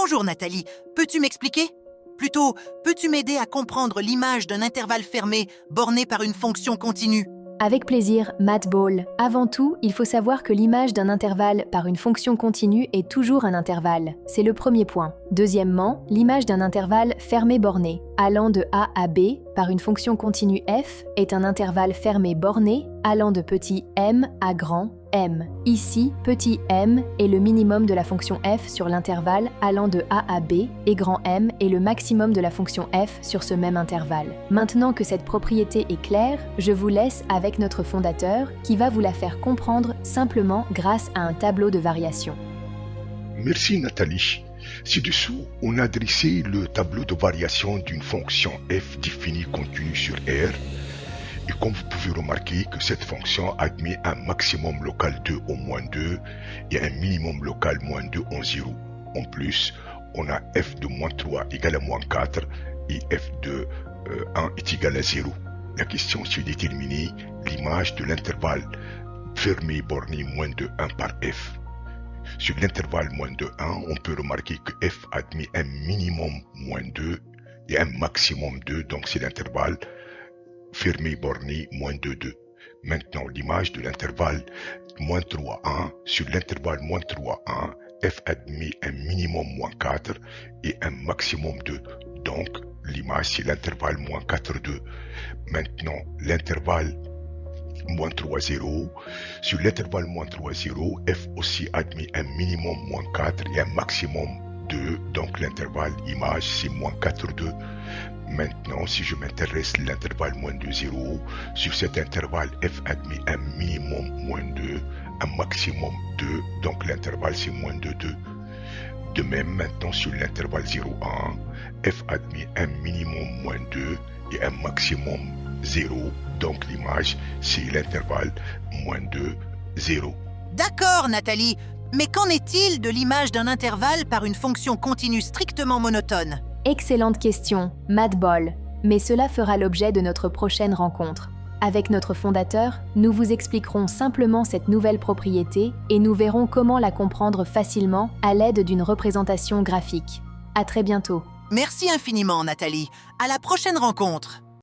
Bonjour Nathalie, peux-tu m'expliquer? Plutôt, peux-tu m'aider à comprendre l'image d'un intervalle fermé borné par une fonction continue? Avec plaisir, Matt Ball. Avant tout, il faut savoir que l'image d'un intervalle par une fonction continue est toujours un intervalle. C'est le premier point. Deuxièmement, l'image d'un intervalle fermé borné, allant de A à B par une fonction continue f, est un intervalle fermé borné allant de petit m à grand M. Ici, petit m est le minimum de la fonction f sur l'intervalle allant de A à B et grand M est le maximum de la fonction f sur ce même intervalle. Maintenant que cette propriété est claire, je vous laisse avec notre fondateur qui va vous la faire comprendre simplement grâce à un tableau de variation. Merci Nathalie. Ci-dessous, on a dressé le tableau de variation d'une fonction f définie continue sur R. Et comme vous pouvez remarquer que cette fonction admet un maximum local 2 au moins 2 et un minimum local moins 2 en 0. En plus, on a f de moins 3 égale à moins 4 et f de 1 est égal à 0. La question c'est de déterminer l'image de l'intervalle fermé borné moins de 1 par f. Sur l'intervalle moins de 1, on peut remarquer que f admet un minimum moins 2 et un maximum 2, donc c'est l'intervalle fermé borné moins 2, 2. Maintenant, l'image de l'intervalle moins 3, 1, sur l'intervalle moins 3, 1, f admet un minimum moins 4 et un maximum 2. Donc, l'image c'est l'intervalle moins 4, 2. Maintenant, l'intervalle moins 3, 0. Sur l'intervalle moins 3, 0, f aussi admet un minimum moins 4 et un maximum 2. Donc, l'intervalle image c'est moins 4, 2. Maintenant, si je m'intéresse à l'intervalle moins 2, 0, sur cet intervalle, f admet un minimum moins 2, un maximum 2, donc l'intervalle c'est moins 2, 2. De même, maintenant sur l'intervalle 0, 1, f admet un minimum moins 2 et un maximum 0, donc l'image c'est l'intervalle moins 2, 0. D'accord Nathalie, mais qu'en est-il de l'image d'un intervalle par une fonction continue strictement monotone? Excellente question, Matt Ball, mais cela fera l'objet de notre prochaine rencontre. Avec notre fondateur, nous vous expliquerons simplement cette nouvelle propriété et nous verrons comment la comprendre facilement à l'aide d'une représentation graphique. À très bientôt. Merci infiniment Nathalie, à la prochaine rencontre.